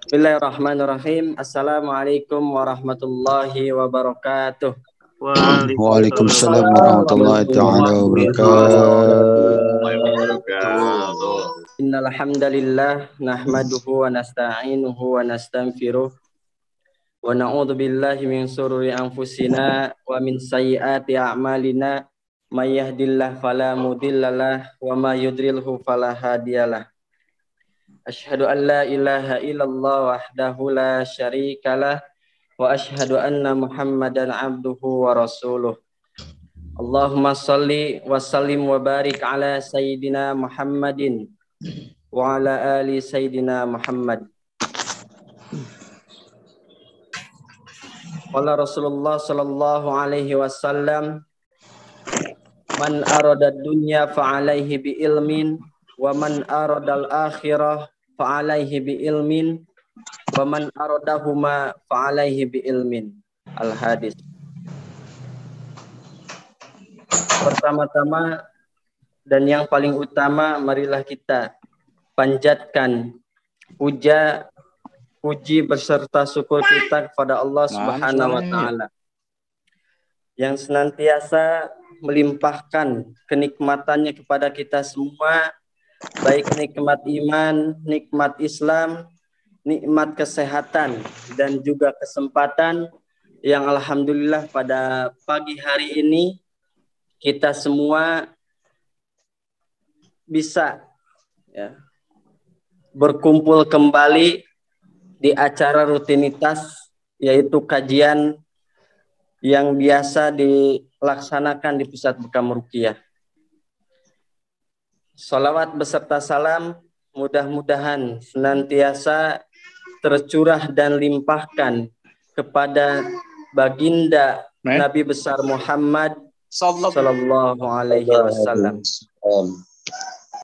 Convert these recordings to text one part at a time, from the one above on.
Bismillahirrahmanirrahim. Assalamualaikum warahmatullahi wabarakatuh. Waalaikumsalam warahmatullahi taala wabarakatuh. Innal hamdalillah nahmaduhu wa nasta'inuhu wa nastaghfiruh wa na'udzu billahi min shururi anfusina wa min sayyiati a'malina may yahdihillahu fala mudhillalah wa may yudlilhu fala hadiyalah. Asyhadu an la ilaha illallah wahdahu la syarikalah wa asyhadu anna Muhammadan abduhu wa rasuluh. Allahumma salli wa sallim wa barik ala sayyidina Muhammadin wa ala ali sayyidina Muhammad. Qala Rasulullah sallallahu alaihi wasallam, man arada dunya fa alaihi bi ilmin wa man arada al-akhirah fa alaihi bi ilmin wa man aradahuma fa alaihi bi ilmin. Al-hadis. Pertama-tama dan yang paling utama, marilah kita panjatkan puji beserta syukur kita kepada Allah Subhanahu wa taala yang senantiasa melimpahkan kenikmatannya kepada kita semua, baik nikmat iman, nikmat Islam, nikmat kesehatan, dan juga kesempatan yang alhamdulillah pada pagi hari ini kita semua bisa berkumpul kembali di acara rutinitas, yaitu kajian yang biasa dilaksanakan di Pusat Bekam Ruqyah. Salawat beserta salam mudah-mudahan senantiasa tercurah dan limpahkan kepada baginda Nabi besar Muhammad sallallahu alaihi wasallam.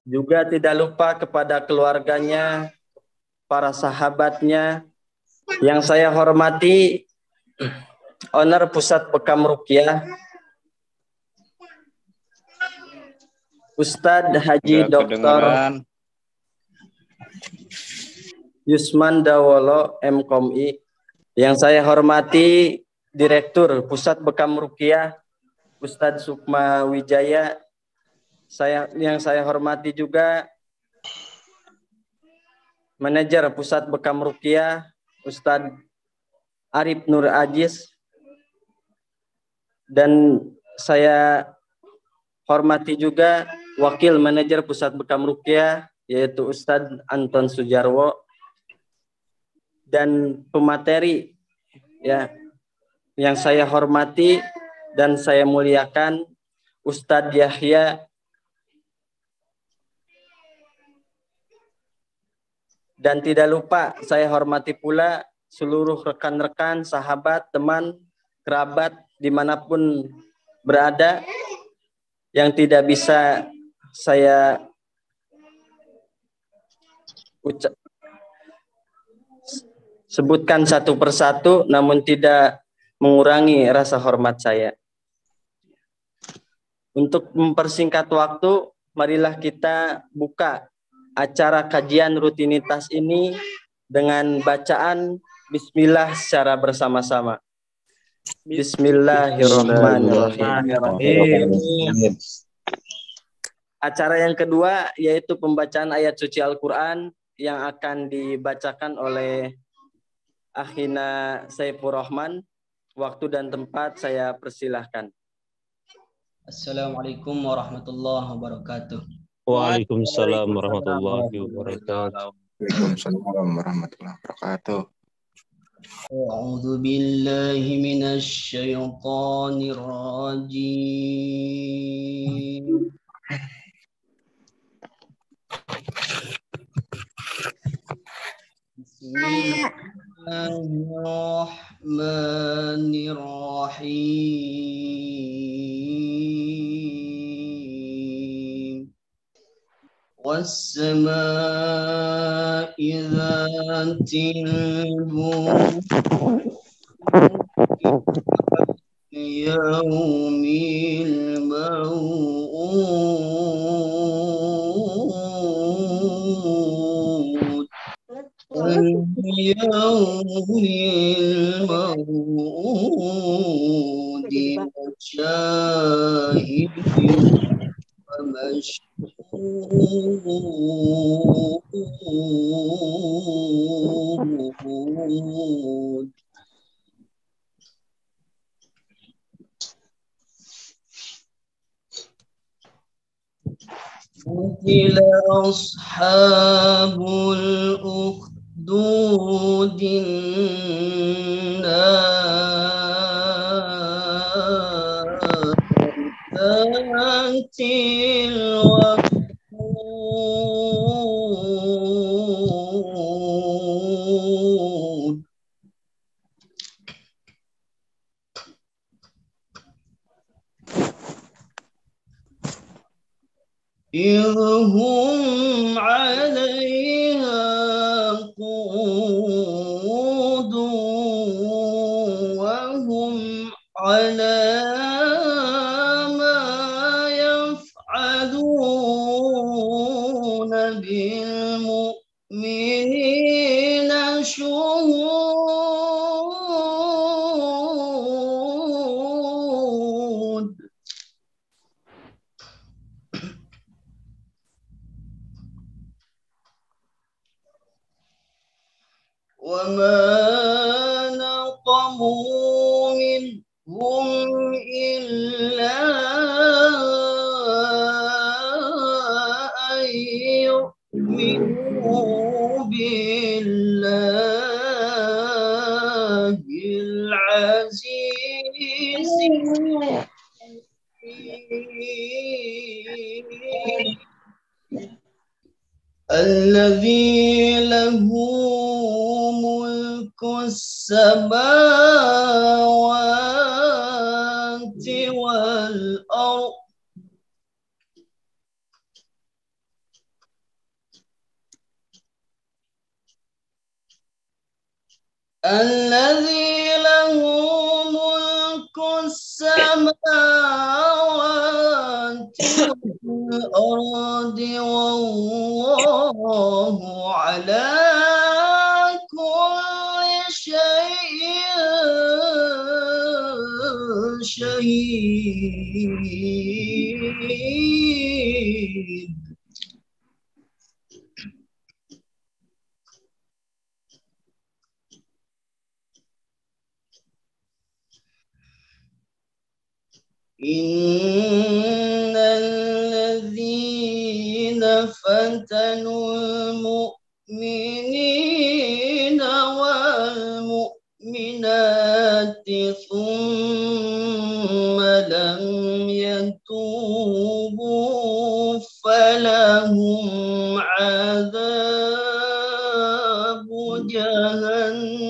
Juga tidak lupa kepada keluarganya, para sahabatnya yang saya hormati, owner Pusat Bekam Ruqyah Ustadz Haji Dr. Yusman Dawolo MKOMI, yang saya hormati Direktur Pusat Bekam Ruqyah Ustadz Sukma Wijaya, yang saya hormati juga Manajer Pusat Bekam Ruqyah Ustadz Arif Nur Aziz, dan saya hormati juga Wakil Manajer Pusat Bekam Ruqyah yaitu Ustadz Anton Sujarwo, dan pemateri yang saya hormati dan saya muliakan Ustadz Yahya, dan tidak lupa saya hormati pula seluruh rekan-rekan, sahabat, teman, kerabat dimanapun berada yang tidak bisa saya sebutkan satu persatu, namun tidak mengurangi rasa hormat saya. Untuk mempersingkat waktu, marilah kita buka acara kajian rutinitas ini dengan bacaan Bismillah secara bersama-sama. Bismillahirrahmanirrahim. Acara yang kedua yaitu pembacaan ayat suci Al-Quran yang akan dibacakan oleh Akhina Saifur Rahman. Waktu dan tempat saya persilahkan. Assalamualaikum warahmatullahi wabarakatuh. Waalaikumsalam warahmatullahi wabarakatuh. Waalaikumsalam warahmatullahi wabarakatuh. A'udzu billahi minasy syaithanir rajim. Bismillahirrahmanirrahim. Was-samaa'i dzatil buruj yaumil maw'ud يوم الموعود وشاهد ومشهود قتل أصحاب الأخدود النار ذات الوقود إذ هم عليها قعود وهم على ما يفعلون بالمؤمنين شهود وما نقموا منهم إلا أن يؤمنوا بالله العزيز الذي له ملك السماوات والأرض الذي له ملك السماوات والأرض والله على كل شيء شهيد إن الذين فتنوا المؤمنين والمؤمنات ثم لم يتوبوا فلهم عذاب جهنم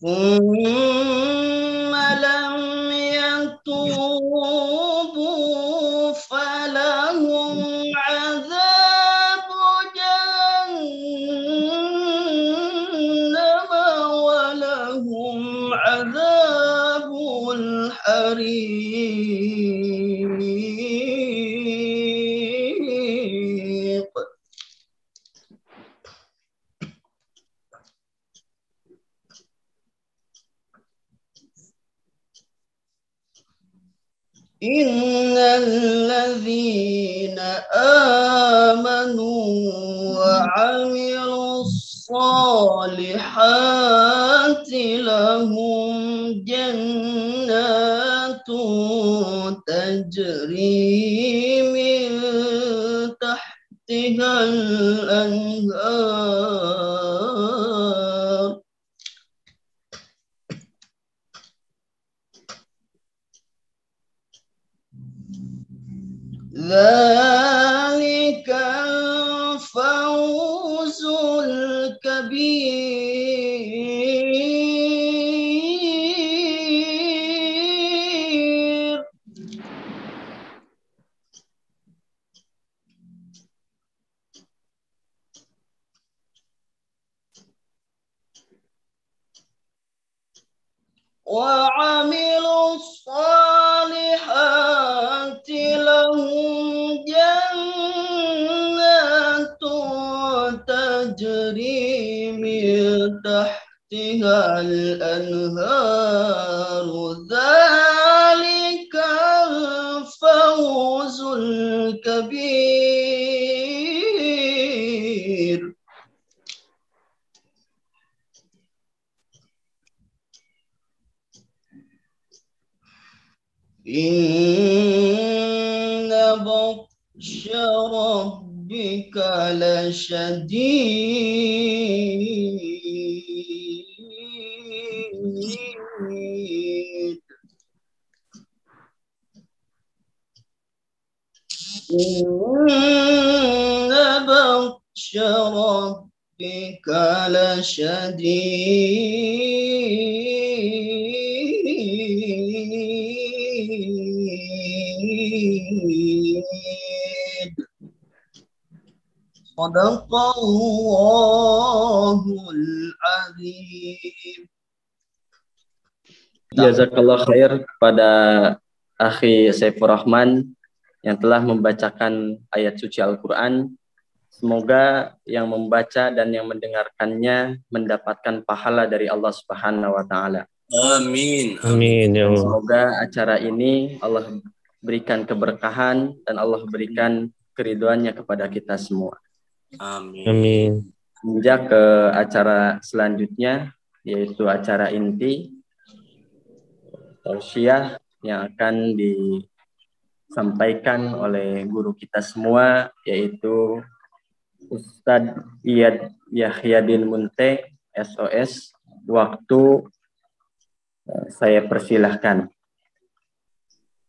ثم لم يتوبوا فلهم عذاب جهنم ولهم عذاب الحريق إن الذين آمنوا وعملوا الصالحات لهم جنات تجري من تحتها الأنهار ذلك الفوز الكبير وعملوا الصالحات لهم جنات تجري من تحتها الأنهار ذلك الفوز الكبير. إن بطش ربك لشديد إن بطش ربك لشديد صدق الله العظيم. Jazakallah khair kepada Akhi Saifur Rahman yang telah membacakan ayat suci Al-Quran. Semoga yang membaca dan yang mendengarkannya mendapatkan pahala dari Allah Subhanahu wa Ta'ala. Amin. Amin ya Allah. Semoga acara ini Allah berikan keberkahan dan Allah berikan keridhoannya kepada kita semua. Amin. Amin. Menjak ke acara selanjutnya, yaitu acara inti tausiah yang akan disampaikan oleh guru kita semua, yaitu Ustadz Iyad Yahyadin Munte, SOS. Waktu saya persilahkan.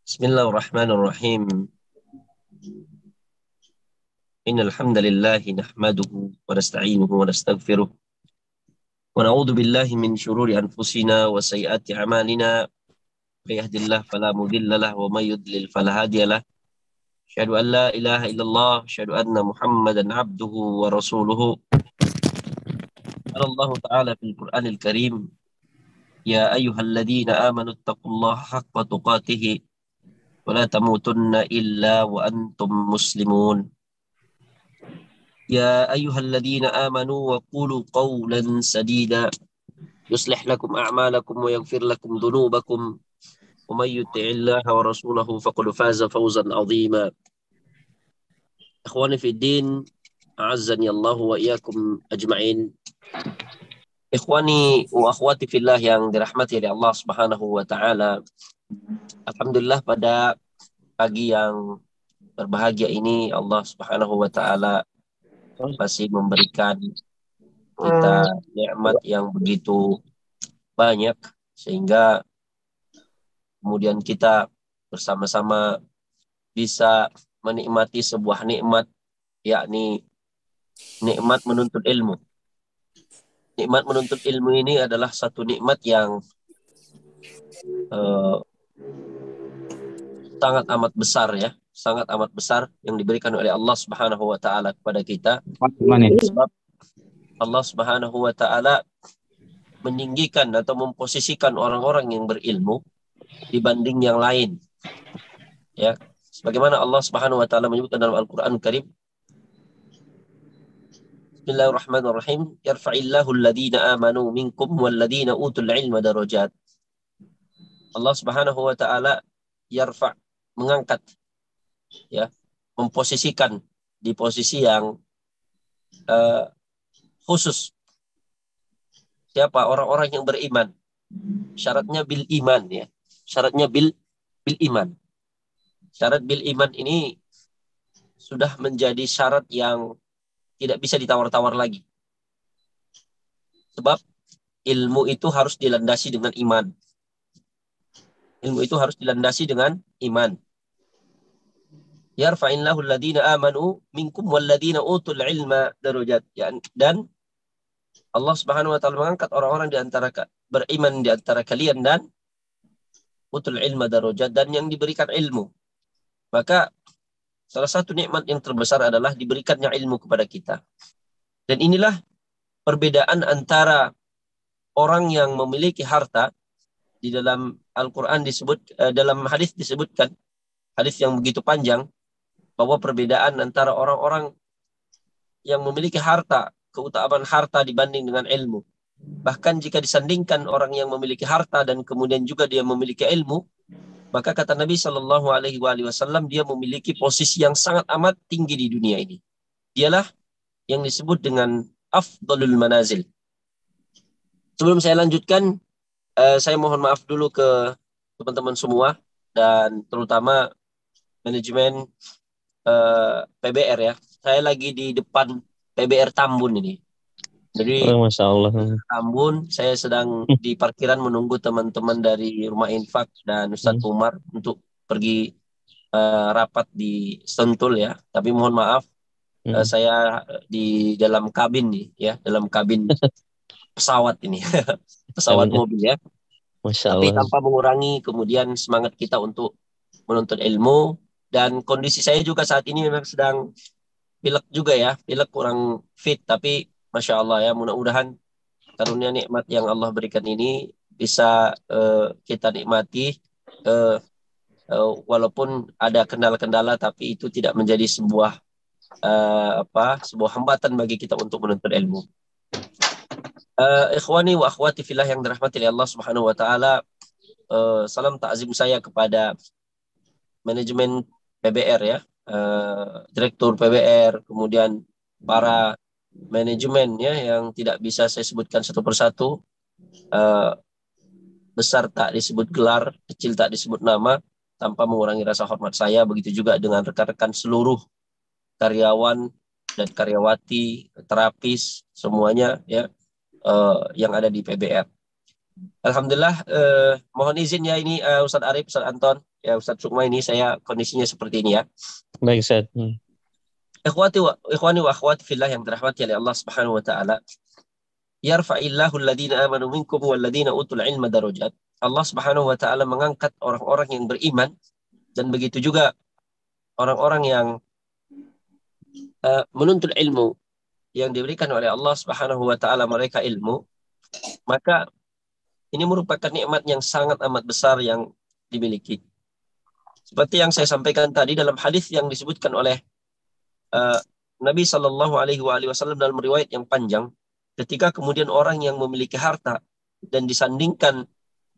Bismillahirrahmanirrahim. Innal hamdalillah nahmaduhu wa nasta'inuhu wa nastaghfiruh wa na'udzu billahi min shururi anfusina wa sayyiati a'malina. May yahdihillahu fala mudilla lahu wa may yudlil fala hadiya lahu. Asyhadu an la ilaha illallah, asyhadu anna Muhammadan 'abduhu wa rasuluhu. Qala Allah Ta'ala fil Qur'anil Karim, ya ayyuhalladzina amanu taqullaha haqqa tuqatih wa la tamutunna illa wa antum muslimun. يا أيها الذين آمنوا وقولوا قولا سديدا يصلح لكم أعمالكم ويغفر لكم ذنوبكم ومن يطع الله ورسوله فقد فاز فوزا عظيما. إخواني في الدين أعزني الله وإياكم أجمعين. Ikhwani wa akhwati fillah yang dirahmati oleh Allah Subhanahu wa Ta'ala. Alhamdulillah, pada pagi yang berbahagia ini Allah Subhanahu wa Ta'ala masih memberikan kita nikmat yang begitu banyak, sehingga kemudian kita bersama-sama bisa menikmati sebuah nikmat, yakni nikmat menuntut ilmu. Nikmat menuntut ilmu ini adalah satu nikmat yang sangat amat besar, ya, sangat amat besar yang diberikan oleh Allah Subhanahu wa Ta'ala kepada kita. Sebab Allah Subhanahu wa Ta'ala meninggikan atau memposisikan orang-orang yang berilmu dibanding yang lain, ya, sebagaimana Allah Subhanahu wa Ta'ala menyebutkan dalam Al-Qur'an Karim, Bismillahirrahmanirrahim, yarfa'illahu alladhina amanu minkum walladhina utul ilma darajat. Allah Subhanahu wa Ta'ala yarfa', mengangkat, ya, memposisikan di posisi yang khusus. Siapa? Orang-orang yang beriman. Syaratnya bil iman, ya. Syaratnya bil iman. Syarat bil iman ini sudah menjadi syarat yang tidak bisa ditawar-tawar lagi. Sebab ilmu itu harus dilandasi dengan iman. Ilmu itu harus dilandasi dengan iman. Yarfa'illahu alladhina amanu minkum walladhina utul ilma darajat. Dan Allah Subhanahu wa Ta'ala mengangkat orang-orang di antara beriman di antara kalian dan utul ilma darajat, dan yang diberikan ilmu. Maka salah satu nikmat yang terbesar adalah diberikannya ilmu kepada kita. Dan inilah perbedaan antara orang yang memiliki harta di dalam Al-Quran dalam hadis disebutkan, hadis yang begitu panjang, bahwa perbedaan antara orang-orang yang memiliki harta, keutamaan harta dibanding dengan ilmu. Bahkan jika disandingkan orang yang memiliki harta dan kemudian juga dia memiliki ilmu, maka kata Nabi Shallallahu Alaihi Wasallam, dia memiliki posisi yang sangat amat tinggi di dunia ini. Dialah yang disebut dengan afdalul manazil. Sebelum saya lanjutkan, saya mohon maaf dulu ke teman-teman semua dan terutama manajemen PBR ya. Saya lagi di depan PBR Tambun ini. Jadi Masya Allah. Tambun, saya sedang di parkiran menunggu teman-teman dari Rumah Infak dan Ustadz Umar untuk pergi rapat di Sentul ya. Tapi mohon maaf, saya di dalam kabin nih ya, dalam kabin pesawat ini, pesawat mobil ya. Masya Tapi Allah. tanpa mengurangi kemudian semangat kita untuk menuntut ilmu. Dan kondisi saya juga saat ini memang sedang pilek juga ya, pilek kurang fit, tapi Masya Allah ya, mudah-mudahan karunia nikmat yang Allah berikan ini bisa kita nikmati walaupun ada kendala-kendala, tapi itu tidak menjadi sebuah sebuah hambatan bagi kita untuk menuntut ilmu. Ikhwani wa akhwati fillah yang dirahmati oleh Allah Subhanahu wa taala, salam takzim saya kepada manajemen PBR ya, direktur PBR, kemudian para manajemen ya yang tidak bisa saya sebutkan satu persatu, besar tak disebut gelar, kecil tak disebut nama, tanpa mengurangi rasa hormat saya. Begitu juga dengan rekan-rekan seluruh karyawan dan karyawati, terapis, semuanya ya yang ada di PBR. Alhamdulillah, mohon izin ya ini Ustadz Arif, Ustadz Anton, ya Ustadz Sukma, ini saya kondisinya seperti ini ya. Baik, Ustadz. Ikhwani wa akhwati fillah yang dirahmati oleh Allah Subhanahu wa taala. Yarfa'illahu alladhina amanu minkum walladhina utul ilma darajat. Allah Subhanahu wa taala mengangkat orang-orang yang beriman dan begitu juga orang-orang yang menuntut ilmu yang diberikan oleh Allah Subhanahu wa taala mereka ilmu. Maka ini merupakan nikmat yang sangat amat besar yang dimiliki. Seperti yang saya sampaikan tadi dalam hadis yang disebutkan oleh Nabi Shallallahu Alaihi Wasallam dalam riwayat yang panjang, ketika kemudian orang yang memiliki harta dan disandingkan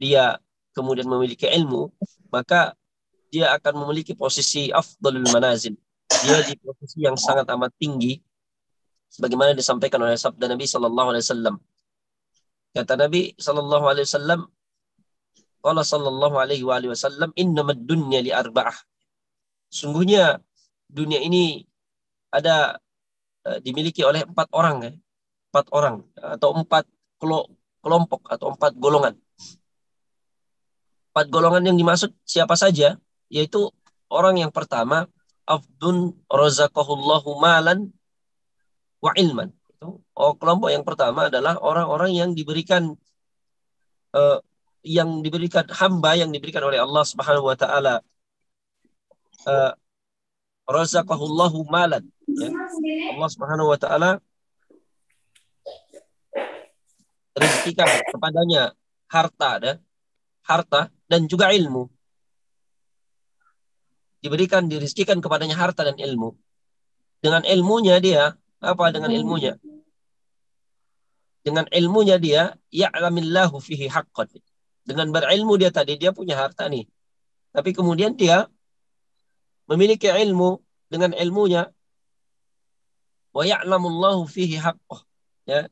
dia kemudian memiliki ilmu, maka dia akan memiliki posisi afdalul manazil. Dia di posisi yang sangat amat tinggi, sebagaimana disampaikan oleh sabda Nabi Shallallahu Alaihi Wasallam. Kata Nabi Shallallahu Alaihi Wasallam, qala Shallallahu Alaihi Wasallam, innamad dunya li arba'ah. Sungguhnya dunia ini ada dimiliki oleh 4 orang ya. 4 orang atau 4 kelompok atau 4 golongan. 4 golongan yang dimaksud siapa saja, yaitu orang yang pertama, afdun razaqahullahu malan wa ilman. Kelompok yang pertama adalah orang-orang yang diberikan hamba yang diberikan oleh Allah Subhanahu wa taala razaqahullahu malan ya. Allah Subhanahu wa taala rezekikan kepadanya harta dan juga ilmu. Direzekikan kepadanya harta dan ilmu. Dengan ilmunya dia, apa dengan ilmunya? Dengan ilmunya dia, ya'lamillahu fihi haqqan. Dengan berilmu dia tadi, dia punya harta nih. Tapi kemudian dia memiliki ilmu, dengan ilmunya, wa ya'lamullahu fihi haqqah. Ya.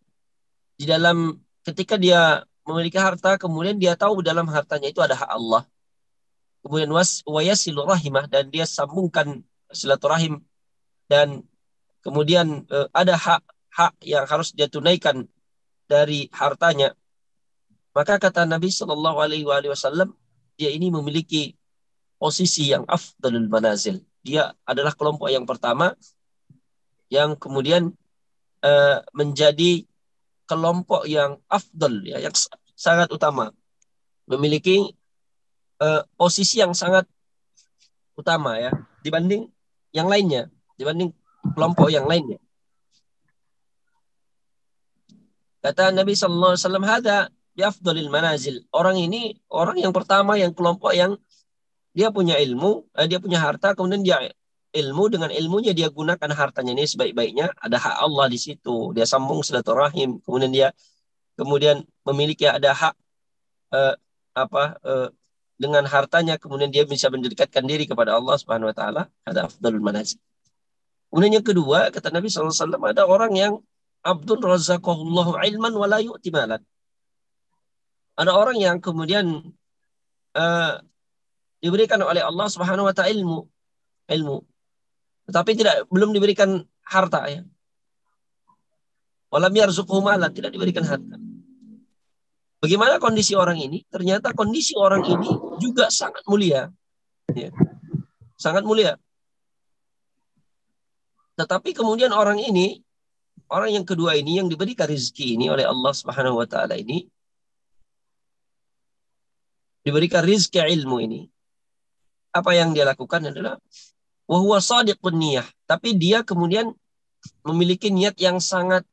Di dalam ketika dia memiliki harta, kemudian dia tahu dalam hartanya itu ada hak Allah. Kemudian wa yasilu rahimah, dan dia sambungkan silaturahim, dan kemudian ada hak yang harus dia tunaikan dari hartanya. Maka kata Nabi Shallallahu Alaihi Wasallam, dia ini memiliki posisi yang afdalul manazil. Dia adalah kelompok yang pertama yang kemudian menjadi kelompok yang afdal ya, yang sangat utama, memiliki posisi yang sangat utama ya dibanding yang lainnya, dibanding kelompok yang lainnya. Kata Nabi Sallallahu Alaihi Wasallam, "Hada biafdalil manazil. Orang ini orang yang pertama, yang kelompok yang dia punya ilmu, dia punya harta, kemudian dia ilmu, dengan ilmunya dia gunakan hartanya ini sebaik-baiknya. Ada hak Allah di situ. Dia sambung silaturahim. Kemudian dia memiliki ada hak dengan hartanya. Kemudian dia bisa mendekatkan diri kepada Allah Subhanahu Wa Taala. Ada afdalul manazil. Kemudian yang kedua, kata Nabi SAW, ada orang yang abdun razaqahullahu ilman wa la yu'ti malan. Ada orang yang kemudian diberikan oleh Allah Subhanahu wa taala ilmu, tetapi belum diberikan harta ya. Walam yarzuqhu malan, tidak diberikan harta. Bagaimana kondisi orang ini? Ternyata kondisi orang ini juga sangat mulia. Ya. Sangat mulia. Tetapi kemudian orang yang kedua ini, yang diberikan rezeki ini oleh Allah Subhanahu wa taala ini, diberikan rezeki ilmu ini, apa yang dia lakukan adalah wa huwa shadiqun niyah, tapi dia kemudian memiliki niat yang sangat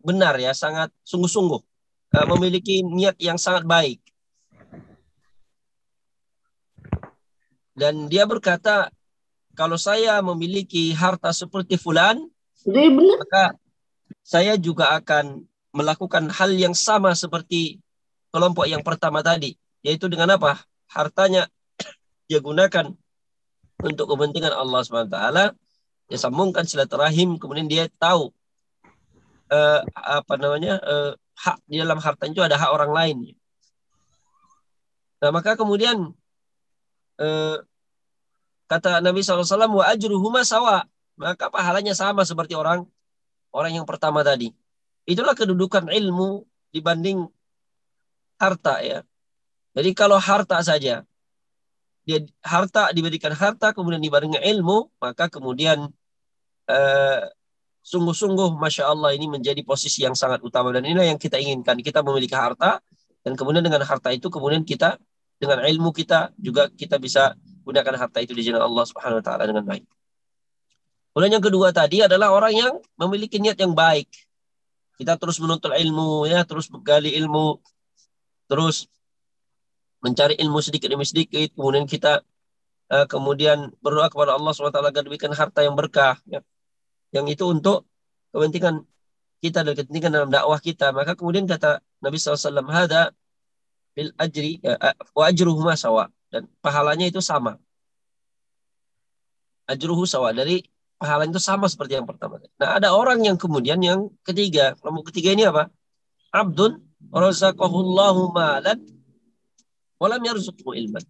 benar ya, sangat sungguh-sungguh, memiliki niat yang sangat baik. Dan dia berkata, kalau saya memiliki harta seperti fulan, maka saya juga akan melakukan hal yang sama seperti kelompok yang pertama tadi, yaitu dengan apa? Hartanya dia gunakan untuk kepentingan Allah SWT. Dia sambungkan silaturahim, kemudian dia tahu hak di dalam harta itu ada hak orang lain. Nah, maka kemudian kata Nabi SAW, wa ajruhuma sawa, maka pahalanya sama seperti orang yang pertama tadi. Itulah kedudukan ilmu dibanding harta ya. Jadi kalau harta saja, diberikan harta kemudian dibandingkan ilmu, maka kemudian sungguh-sungguh Masya Allah ini menjadi posisi yang sangat utama. Dan inilah yang kita inginkan. Kita memiliki harta, dan kemudian dengan harta itu kemudian kita, dengan ilmu kita juga kita bisa gunakan harta itu di jalan Allah Subhanahu wa taala dengan baik. Kemudian yang kedua tadi adalah orang yang memiliki niat yang baik. Kita terus menuntut ilmu ya, terus menggali ilmu, terus mencari ilmu sedikit demi sedikit, kemudian kita kemudian berdoa kepada Allah SWT agar diberikan harta yang berkah ya. Yang itu untuk kepentingan kita dan kepentingan dalam dakwah kita. Maka kemudian kata Nabi SAW, hada bil ajri wa ajruhuma sawa, dan pahalanya itu sama. Ajruhu sawa, dari pahalanya itu sama seperti yang pertama. Nah, ada orang yang kemudian yang ketiga, kelompok ketiga ini apa? Abdun razaqahullahu malan walam yarzuqhu ilman.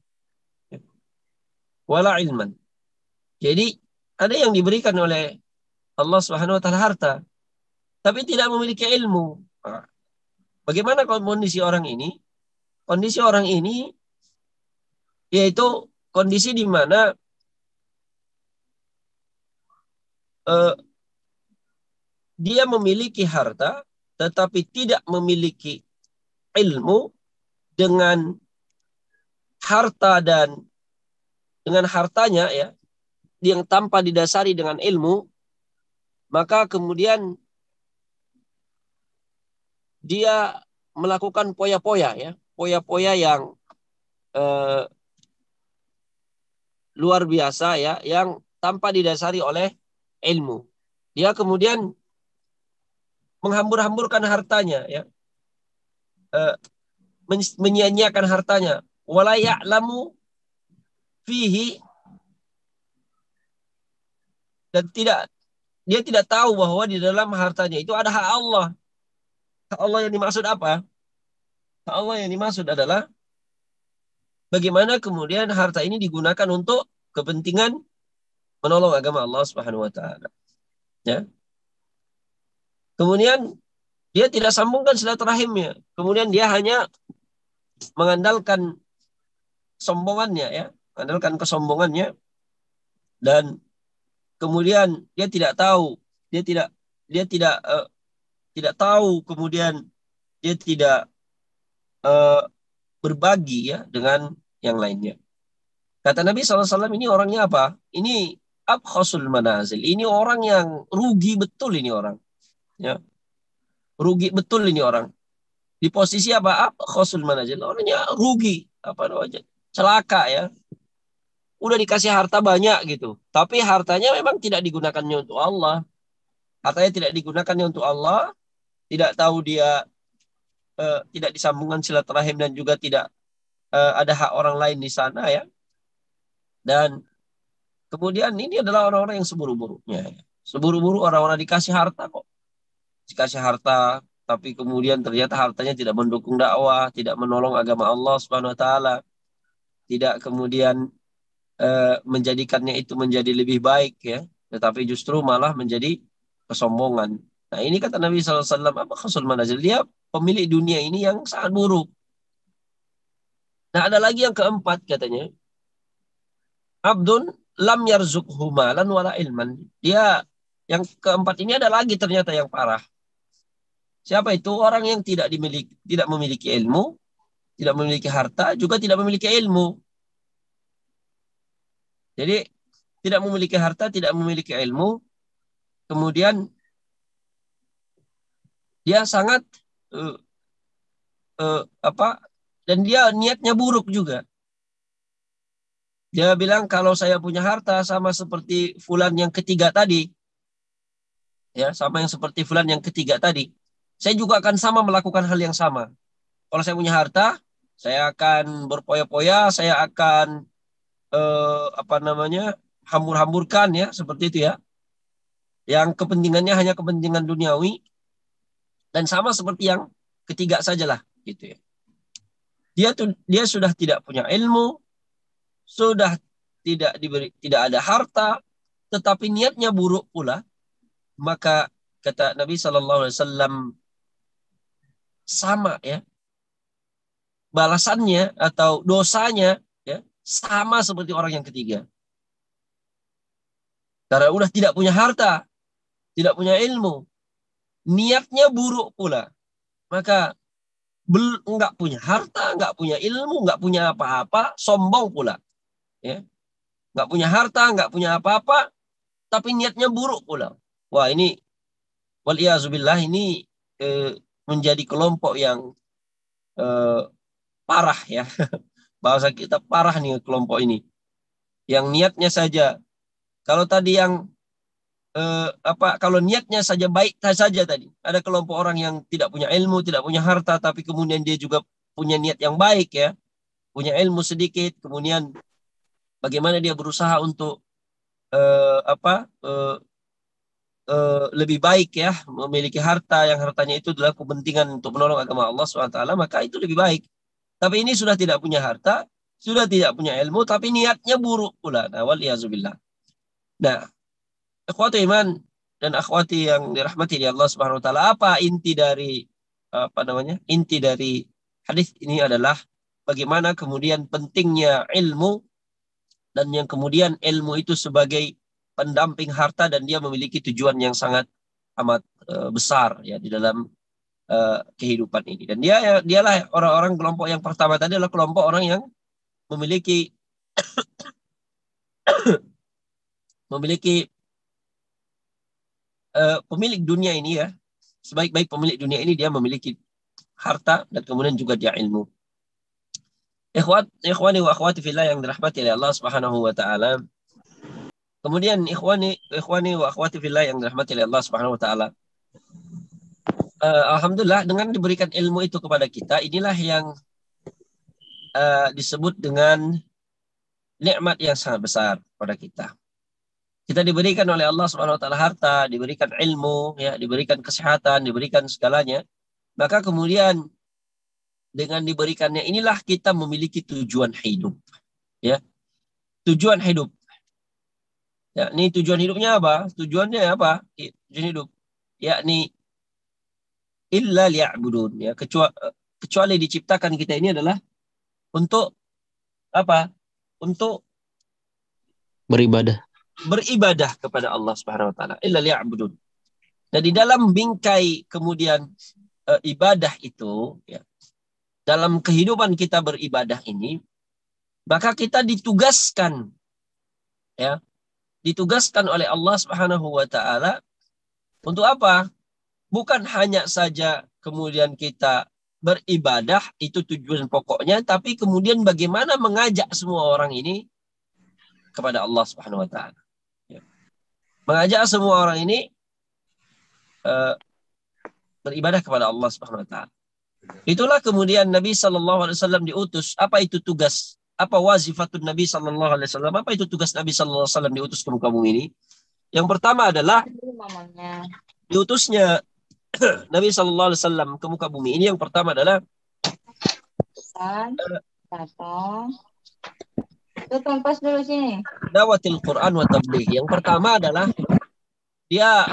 Wala ilman. Jadi ada yang diberikan oleh Allah Subhanahu wa taala harta, tapi tidak memiliki ilmu. Nah, bagaimana kondisi orang ini? Kondisi orang ini yaitu kondisi di mana dia memiliki harta tetapi tidak memiliki ilmu. Dengan harta dan dengan hartanya ya, yang tanpa didasari dengan ilmu, maka kemudian dia melakukan poya-poya ya, poya-poya yang luar biasa ya, yang tanpa didasari oleh ilmu. Dia kemudian menghambur-hamburkan hartanya ya, menyia-nyiakan hartanya. Wala ya'lamu fihi, dan dia tidak tahu bahwa di dalam hartanya itu ada hak Allah. Hak Allah yang dimaksud apa? Hak Allah yang dimaksud adalah bagaimana kemudian harta ini digunakan untuk kepentingan menolong agama Allah Subhanahu wa taala. Ya. Kemudian dia tidak sambungkan silaturahimnya. Kemudian dia hanya mengandalkan sombongannya ya, mengandalkan kesombongannya, dan kemudian dia tidak tahu, dia tidak tahu, kemudian dia tidak berbagi ya dengan yang lainnya. Kata Nabi SAW, ini orangnya apa? Ini abkhasul manazil. Ini orang yang rugi betul ini orang. Ya. Rugi betul ini orang. Di posisi apa? Khosul manazil. Orangnya rugi, apa namanya? Celaka ya. Udah dikasih harta banyak gitu. Tapi hartanya memang tidak digunakannya untuk Allah. Hartanya tidak digunakannya untuk Allah. Tidak tahu dia tidak disambungkan silaturahim dan juga tidak ada hak orang lain di sana ya. Dan kemudian ini adalah orang-orang yang seburu-burunya. Seburu-buru orang-orang dikasih harta kok. Dikasih harta, tapi kemudian ternyata hartanya tidak mendukung dakwah, tidak menolong agama Allah Subhanahu wa taala, tidak kemudian menjadikannya itu menjadi lebih baik ya, tetapi justru malah menjadi kesombongan. Nah, ini kata Nabi SAW, apa khasul manazil? Dia pemilik dunia ini yang sangat buruk. Nah, ada lagi yang keempat katanya. Abdun lam yarzukhu malan wala ilman. Dia yang keempat ini ada lagi ternyata yang parah. Siapa itu? Orang yang tidak memiliki ilmu, tidak memiliki harta, juga tidak memiliki ilmu. Jadi tidak memiliki harta, tidak memiliki ilmu, kemudian dia sangat dan dia niatnya buruk juga. Dia bilang kalau saya punya harta sama seperti fulan yang ketiga tadi, ya sama yang seperti fulan yang ketiga tadi, saya juga akan sama melakukan hal yang sama. Kalau saya punya harta, saya akan berpoya-poya, saya akan hambur-hamburkan ya seperti itu ya. Yang kepentingannya hanya kepentingan duniawi dan sama seperti yang ketiga sajalah gitu ya. Dia sudah tidak punya ilmu, sudah tidak ada harta, tetapi niatnya buruk pula. Maka kata Nabi SAW sama ya, balasannya atau dosanya ya sama seperti orang yang ketiga. Karena udah tidak punya harta, tidak punya ilmu, niatnya buruk pula. Maka nggak punya harta, nggak punya ilmu, nggak punya apa-apa, sombong pula. Ya. Nggak punya harta, nggak punya apa-apa, tapi niatnya buruk pula. Wah, ini waliyazubillah, ini menjadi kelompok yang parah ya. Bahasa kita parah nih kelompok ini. Yang niatnya saja, kalau tadi yang kalau niatnya saja baik saja tadi. Ada kelompok orang yang tidak punya ilmu, tidak punya harta, tapi kemudian dia juga punya niat yang baik ya. Punya ilmu sedikit, kemudian bagaimana dia berusaha untuk lebih baik ya, memiliki harta yang hartanya itu adalah kepentingan untuk menolong agama Allah SWT, maka itu lebih baik. Tapi ini sudah tidak punya harta, sudah tidak punya ilmu, tapi niatnya buruk pula. Nah, waliyazubillah. Nah, akhwati iman dan akhwati yang dirahmati di Allah Subhanahu wa taala, apa inti dari inti dari hadis ini adalah bagaimana kemudian pentingnya ilmu, dan yang kemudian ilmu itu sebagai pendamping harta dan dia memiliki tujuan yang sangat amat besar ya di dalam kehidupan ini. Dan dialah orang-orang kelompok yang pertama tadi adalah kelompok orang yang memiliki pemilik dunia ini ya, sebaik-baik pemilik dunia ini dia memiliki harta dan kemudian juga dia ilmu. Ikhwani wa akhwati fillah yang dirahmati oleh Allah Subhanahu wa taala. Kemudian ikhwani wa akhwati fillah yang dirahmati oleh Allah Subhanahu wa taala. Alhamdulillah dengan diberikan ilmu itu kepada kita, inilah yang disebut dengan nikmat yang sangat besar pada kita. Kita diberikan oleh Allah Subhanahu wa taala harta, diberikan ilmu, ya, diberikan kesehatan, diberikan segalanya. Maka kemudian dengan diberikannya inilah kita memiliki tujuan hidup. Ya. Tujuan hidup. Ya, ini tujuan hidupnya apa? Tujuannya apa? Tujuan hidup. Yakni illa liya'budun, ya, kecuali diciptakan kita ini adalah untuk apa? Untuk beribadah kepada Allah Subhanahu wa taala. Illa liya'budun. Nah, di dalam bingkai kemudian ibadah itu ya, dalam kehidupan kita beribadah ini, maka kita ditugaskan ya, ditugaskan oleh Allah Subhanahu wa taala untuk apa? Bukan hanya saja kemudian kita beribadah itu tujuan pokoknya, tapi kemudian bagaimana mengajak semua orang ini kepada Allah Subhanahu wa taala. Ya. Mengajak semua orang ini beribadah kepada Allah Subhanahu wa taala. Itulah kemudian Nabi sallallahu alaihi wasallam diutus. Apa itu tugas? Apa wazifatun Nabi sallallahu alaihi wasallam? Apa itu tugas Nabi sallallahu alaihi wasallam diutus ke muka bumi ini? Yang pertama adalah diutusnya Nabi sallallahu alaihi wasallam ke muka bumi ini, yang pertama adalah pas dulu sini. Dawatil Quran wa tabligh. Yang pertama adalah dia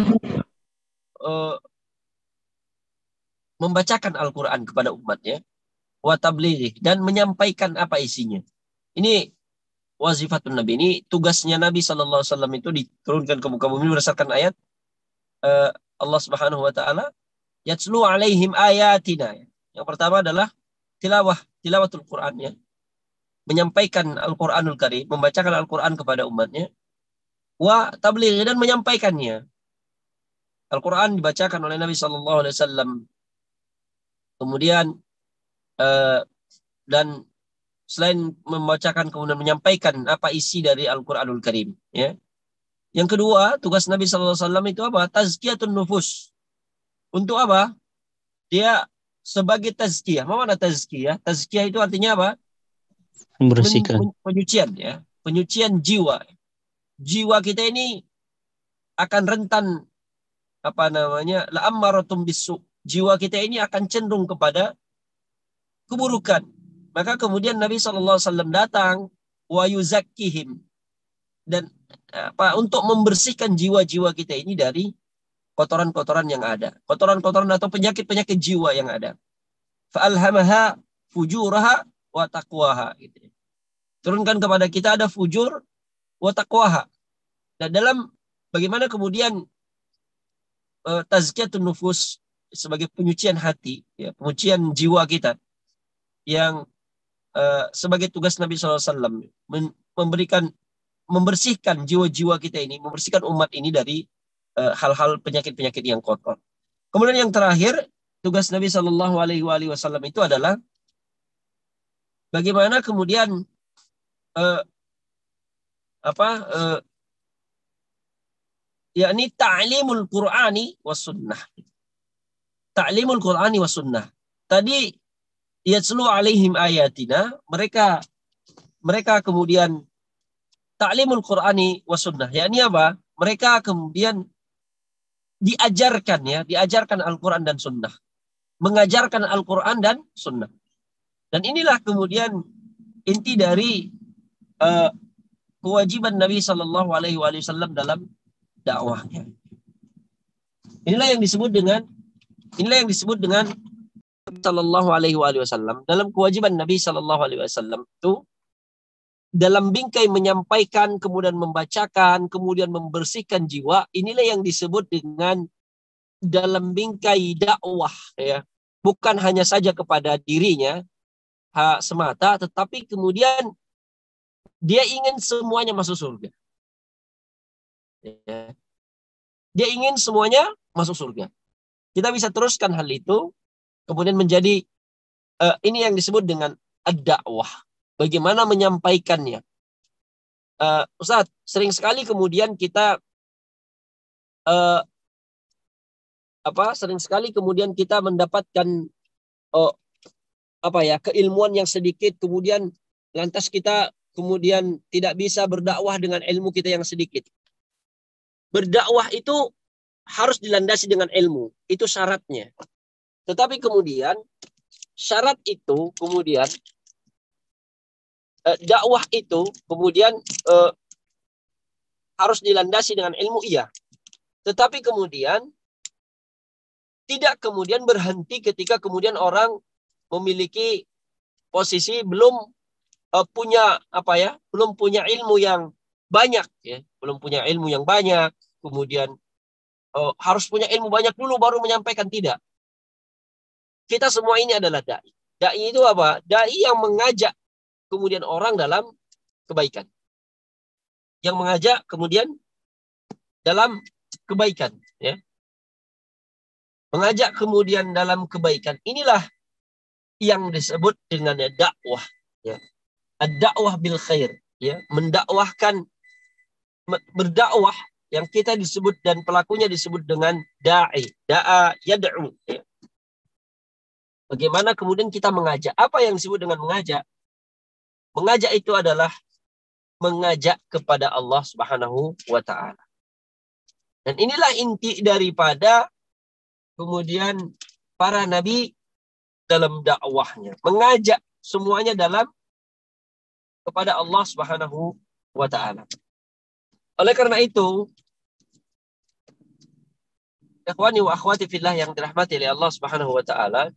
membacakan Al-Quran kepada umatnya, wa tabligh, dan menyampaikan apa isinya. Ini wazifatun Nabi. Ini tugasnya Nabi sallallahu alaihi wasallam, itu diturunkan ke muka bumi berdasarkan ayat Allah Subhanahu wa taala, yatslu alaihim ayatina. Yang pertama adalah tilawatul Quran, ya. Menyampaikan Al-Quranul Karim, membacakan Al-Quran kepada umatnya, wa tabligh, dan menyampaikannya. Al-Quran dibacakan oleh Nabi sallallahu alaihi wasallam. Kemudian dan selain membacakan kemudian menyampaikan apa isi dari Al-Quranul Karim, ya. Yang kedua, tugas Nabi sallallahu alaihi wasallam itu apa? Tazkiyatun nufus. Untuk apa? Dia sebagai tazkiyah. Mana tazkiyah? Tazkiyah itu artinya apa? Membersihkan. Penyucian, ya. Penyucian jiwa. Jiwa kita ini akan rentan la'ammaratum bisu. Jiwa kita ini akan cenderung kepada keburukan. Maka kemudian Nabi SAW datang wa yuzakkihim, dan untuk membersihkan jiwa-jiwa kita ini dari kotoran-kotoran yang ada, kotoran-kotoran atau penyakit-penyakit jiwa yang ada. Fa'alhamaha fujuraha wa taqwaha, gitu. Turunkan kepada kita ada fujur wa taqwaha. Dan dalam bagaimana kemudian tazkiyatun nufus sebagai penyucian hati, ya, penyucian jiwa kita, yang sebagai tugas Nabi SAW membersihkan jiwa-jiwa kita ini, membersihkan umat ini dari hal-hal penyakit-penyakit yang kotor. Kemudian yang terakhir, tugas Nabi Shallallahu Alaihi Wasallam itu adalah bagaimana kemudian yakni ta'limul Qur'ani was sunnah. Ta'limul Qur'ani was sunnah. Tadi yatslu alaihim ayatina, mereka kemudian ta'limul Qur'ani was sunnah. Yakni apa? Mereka kemudian diajarkan Al-Quran dan sunnah. Mengajarkan Al-Quran dan sunnah. Dan inilah kemudian inti dari kewajiban Nabi Sallallahu Alaihi Wasallam dalam dakwahnya. Inilah yang disebut dengan Sallallahu Alaihi Wasallam. Dalam kewajiban Nabi Sallallahu Alaihi Wasallam itu dalam bingkai menyampaikan, kemudian membacakan, kemudian membersihkan jiwa. Inilah yang disebut dengan dalam bingkai dakwah, ya. Bukan hanya saja kepada dirinya semata, tetapi kemudian dia ingin semuanya masuk surga. Ya. Dia ingin semuanya masuk surga. Kita bisa teruskan hal itu, kemudian menjadi ini yang disebut dengan ad-dakwah. Bagaimana menyampaikannya? Ustaz, sering sekali kemudian kita mendapatkan keilmuan yang sedikit, kemudian lantas kita kemudian tidak bisa berdakwah dengan ilmu kita yang sedikit. Berdakwah itu harus dilandasi dengan ilmu, itu syaratnya. Tetapi kemudian syarat itu kemudian dakwah itu kemudian harus dilandasi dengan ilmu, iya. Tetapi kemudian tidak kemudian berhenti ketika kemudian orang memiliki posisi belum belum punya ilmu yang banyak, ya, belum punya ilmu yang banyak, kemudian harus punya ilmu banyak dulu baru menyampaikan, tidak. Kita semua ini adalah dai. Dai itu apa? Dai yang mengajak kemudian orang dalam kebaikan. Yang mengajak kemudian dalam kebaikan, ya. Mengajak kemudian dalam kebaikan. Inilah yang disebut dengan dakwah, ya. Ad-dakwah bil khair, ya, mendakwahkan, berdakwah yang kita disebut dan pelakunya disebut dengan da'i, da'a yad'u, ya. Bagaimana kemudian kita mengajak? Apa yang disebut dengan mengajak? Mengajak itu adalah mengajak kepada Allah Subhanahu wa taala. Dan inilah inti daripada kemudian para nabi dalam dakwahnya, mengajak semuanya dalam kepada Allah Subhanahu wa taala. Oleh karena itu, ikhwani wa akhwati fillah yang dirahmati oleh Allah Subhanahu wa taala,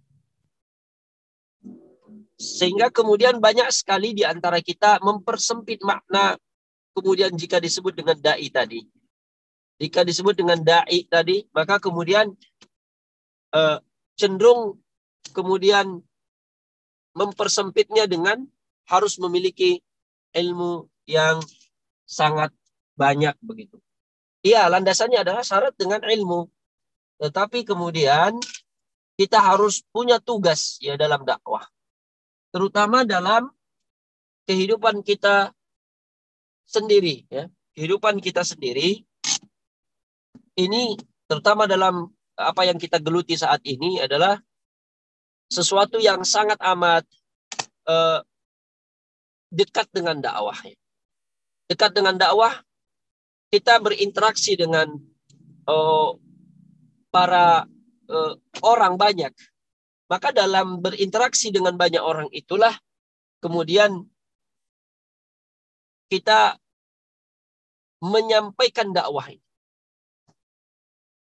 sehingga kemudian banyak sekali di antara kita mempersempit makna kemudian jika disebut dengan dai tadi. Jika disebut dengan dai tadi, maka kemudian cenderung kemudian mempersempitnya dengan harus memiliki ilmu yang sangat banyak begitu. Iya, landasannya adalah syarat dengan ilmu. Tetapi kemudian kita harus punya tugas ya dalam dakwah. Terutama dalam kehidupan kita sendiri, ya. Kehidupan kita sendiri ini terutama dalam apa yang kita geluti saat ini adalah sesuatu yang sangat amat dekat dengan dakwah. Dekat dengan dakwah, kita berinteraksi dengan para orang banyak. Maka dalam berinteraksi dengan banyak orang itulah kemudian kita menyampaikan dakwah ini.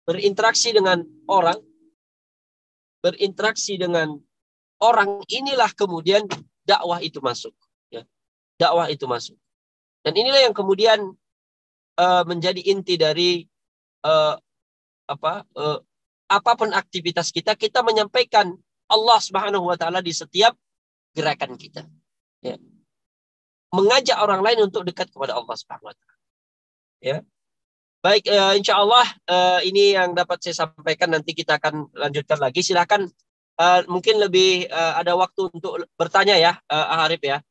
Berinteraksi dengan orang, inilah kemudian dakwah itu masuk. Ya. Dakwah itu masuk. Dan inilah yang kemudian menjadi inti dari apapun aktivitas kita, kita menyampaikan Allah Subhanahu wa taala di setiap gerakan kita. Ya. Mengajak orang lain untuk dekat kepada Allah Subhanahu wa taala. Ya. Baik, insya Allah ini yang dapat saya sampaikan, nanti kita akan lanjutkan lagi. Silakan mungkin lebih ada waktu untuk bertanya ya, Arif ya.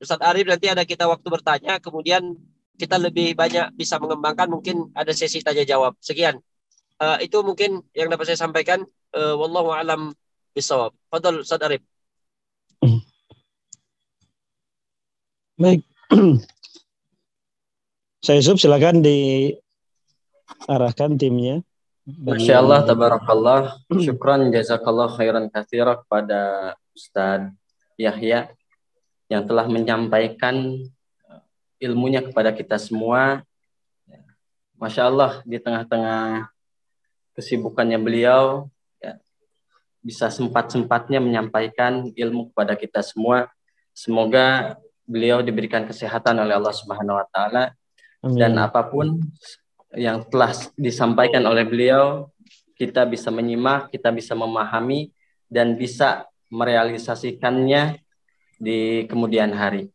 Ustadz Arif, nanti ada kita waktu bertanya, kemudian kita lebih banyak bisa mengembangkan, mungkin ada sesi tanya jawab. Sekian. Itu mungkin yang dapat saya sampaikan. Wallahu a'lam bishawab. Fadhal Ustadz Arif. Baik. Saya silakan diarahkan timnya. Masya Allah, tabarakallah. Syukran, jazakallah khairan katsira kepada Ustadz Yahya yang telah menyampaikan ilmunya kepada kita semua. Masya Allah, di tengah-tengah kesibukannya beliau, ya, bisa sempat-sempatnya menyampaikan ilmu kepada kita semua. Semoga beliau diberikan kesehatan oleh Allah Subhanahu wa taala. Dan apapun yang telah disampaikan oleh beliau, kita bisa menyimak, kita bisa memahami, dan bisa merealisasikannya di kemudian hari.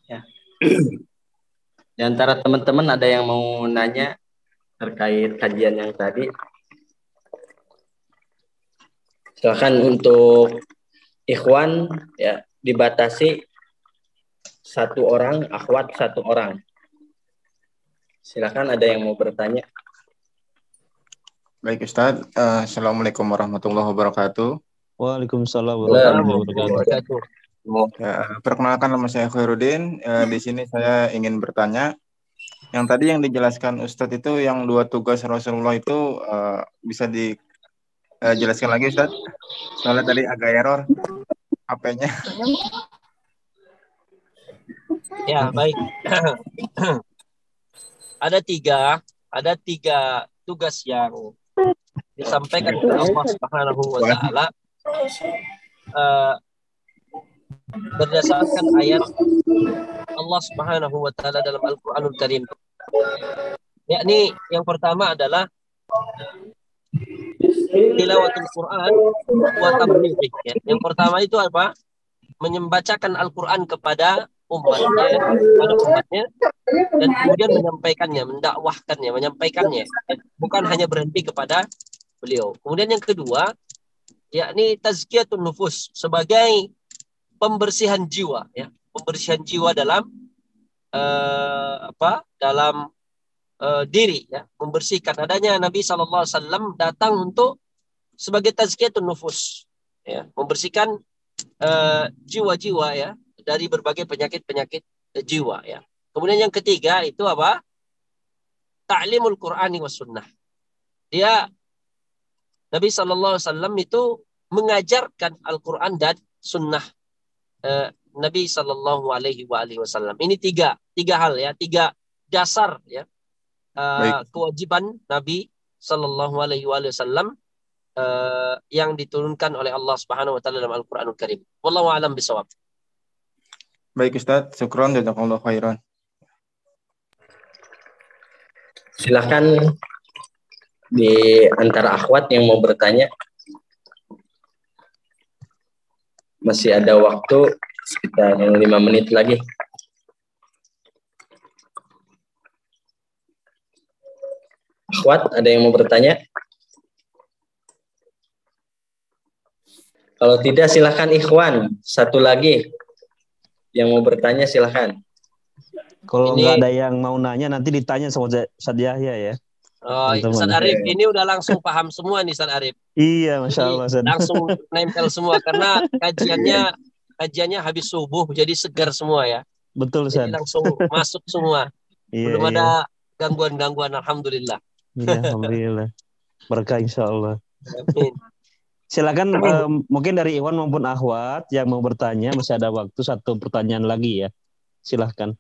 Ya. Di antara teman-teman ada yang mau nanya terkait kajian yang tadi? Silakan untuk ikhwan ya, dibatasi 1 orang, akhwat 1 orang. Silakan, ada yang mau bertanya. Baik Ustadz, Assalamualaikum warahmatullahi wabarakatuh. Waalaikumsalam warahmatullahi wabarakatuh. Perkenalkan, nama saya Khairuddin. Di sini saya ingin bertanya. Yang tadi yang dijelaskan Ustadz itu, yang 2 tugas Rasulullah itu bisa dijelaskan lagi Ustadz? Soalnya tadi agak error HP-nya. Ya, baik. Ada tiga tugas yang disampaikan oleh Allah Subhanahu wa taala berdasarkan ayat Allah Subhanahu wa taala dalam Al-Qur'anul Karim. Yakni yang pertama adalah tilawatul Quran wa tabligh. Yang pertama itu apa? Membacakan Al-Qur'an kepada umatnya, dan kemudian menyampaikannya, mendakwahkannya, menyampaikannya, bukan hanya berhenti kepada beliau. Kemudian yang kedua, yakni tazkiyatun nufus, sebagai pembersihan jiwa, ya, pembersihan jiwa dalam dalam diri, ya, membersihkan. Adanya Nabi SAW datang untuk sebagai tazkiyatun nufus, ya, membersihkan jiwa-jiwa, ya, dari berbagai penyakit-penyakit jiwa, ya. Kemudian yang ketiga itu apa? Ta'limul Qur'ani was sunnah. Dia Nabi SAW itu mengajarkan Al-Quran dan sunnah Nabi SAW. Ini tiga hal, ya, tiga dasar, ya, kewajiban Nabi SAW yang diturunkan oleh Allah Subhanahu wa taala dalam Al-Qur'anul Karim. Wallahu a'lam bishawab. Baik Ustaz, syukron jazakallahu khairan. Silahkan di antara akhwat yang mau bertanya. Masih ada waktu sekitar 5 menit lagi. Akhwat, ada yang mau bertanya? Kalau tidak silahkan ikhwan. Satu lagi yang mau bertanya silahkan. Kalau nggak ada yang mau nanya, nanti ditanya sama Ustaz Yahya, ya. Oh, Ustaz Arif ini udah langsung paham semua nih, Ustaz Arif. Iya, Masya Allah. Langsung nempel semua karena kajiannya habis subuh, jadi segar semua, ya. Betul, Ustaz. Jadi langsung masuk semua. Belum ada gangguan-gangguan, alhamdulillah. Iya, alhamdulillah. Berkah insya Allah. Amin. Silakan mungkin dari Iwan maupun Ahwat yang mau bertanya, masih ada waktu satu pertanyaan lagi, ya. Silahkan.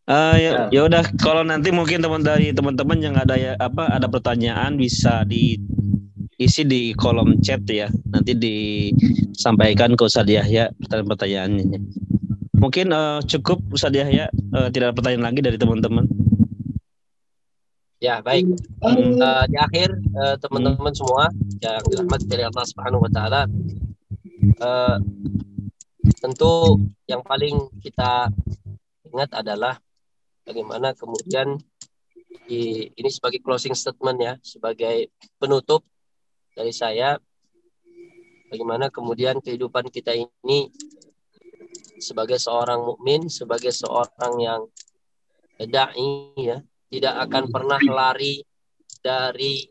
Ya udah, kalau nanti mungkin teman-teman yang ada pertanyaan bisa diisi di kolom chat, ya. Nanti disampaikan ke Ustaz Yahya pertanyaan-pertanyaannya. Mungkin cukup Ustaz Yahya, tidak ada pertanyaan lagi dari teman-teman. Ya, baik. Di akhir teman-teman semua yang dirahmati oleh Allah Subhanahu wa taala, tentu yang paling kita ingat adalah bagaimana kemudian ini sebagai closing statement, ya, sebagai penutup dari saya, bagaimana kemudian kehidupan kita ini sebagai seorang mukmin, sebagai seorang yang dai, ya, tidak akan pernah lari dari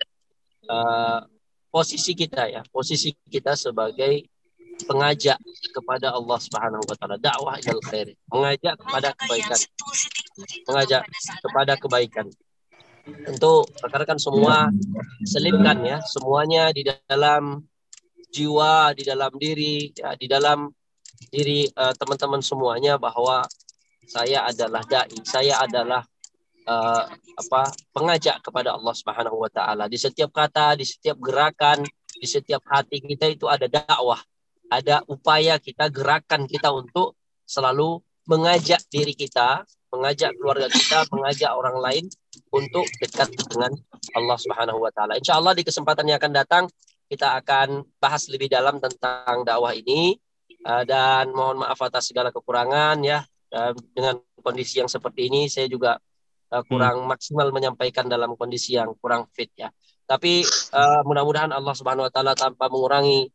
posisi kita, ya, posisi kita sebagai pengajak kepada Allah Subhanahu wa taala, dakwah ilal khair, mengajak kepada kebaikan. Mengajak kepada kebaikan. Tentu rekan-rekan semua selipkan, ya, semuanya di dalam jiwa, di dalam diri, ya, di dalam diri teman-teman semuanya, bahwa saya adalah dai, saya adalah pengajak kepada Allah Subhanahu wa taala. Di setiap kata, di setiap gerakan, di setiap hati kita itu ada dakwah, ada upaya kita, gerakan kita untuk selalu mengajak diri kita, mengajak keluarga kita, mengajak orang lain untuk dekat dengan Allah Subhanahu wa taala. Insyaallah di kesempatan yang akan datang kita akan bahas lebih dalam tentang dakwah ini, dan mohon maaf atas segala kekurangan, ya. Dengan kondisi yang seperti ini saya juga kurang maksimal menyampaikan dalam kondisi yang kurang fit, ya. Tapi mudah-mudahan Allah Subhanahu wa taala tanpa mengurangi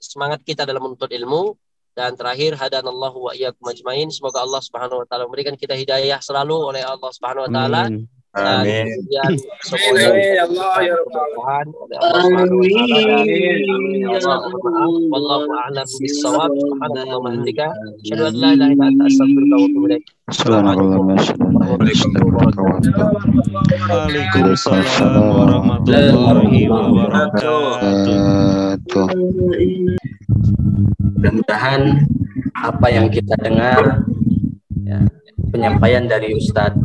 semangat kita dalam menuntut ilmu. Dan terakhir, hadanallahu wa iyyakum ajmain. Semoga Allah Subhanahu wa taala memberikan kita hidayah selalu oleh Allah Subhanahu wa taala. Dan kemudian semuanya keberkahan oleh Allah Subhanahu wa taala. Dan Allah maaf, wallahu a'lam bissawab. Subhanallah wa bihamdika, asyhadu an la ilaha illa anta, astaghfiruka wa atubu ilaik. Assalamualaikum Waalaikumsalam warahmatullahi wabarakatuh. Mudah-mudahan apa yang kita dengar, ya, penyampaian dari Ustadz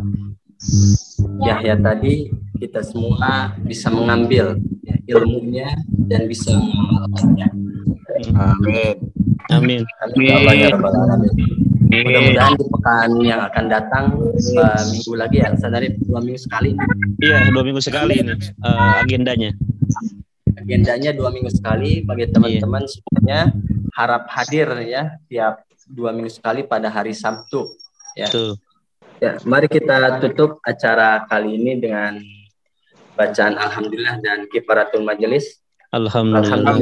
Yahya tadi, kita semua bisa mengambil, ya, ilmunya dan bisa mengamalkannya. Amin. Amin. Allah ya Rabbal Alamin. Mudah-mudahan di pekan yang akan datang 2 minggu lagi, ya, Ustadz, 2 minggu sekali. Iya, 2 minggu sekali ini agendanya. Agendanya 2 minggu sekali bagi teman-teman semuanya. Harap hadir, ya, tiap 2 minggu sekali pada hari Sabtu, ya. Betul. Ya, mari kita tutup acara kali ini dengan bacaan alhamdulillah dan kifaratul majelis. Alhamdulillah.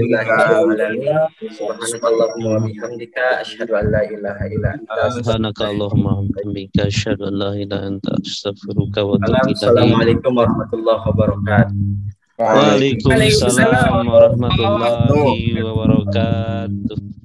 Subhanakallahumma wa bihamdika asyhadu an la ilaha illa anta Subhanakallahumma wa bihamdika asyhadu an la ilaha illa anta astaghfiruka wa atubu ilaik. Assalamualaikum warahmatullahi wabarakatuh. Waalaikumsalam warahmatullahi wabarakatuh.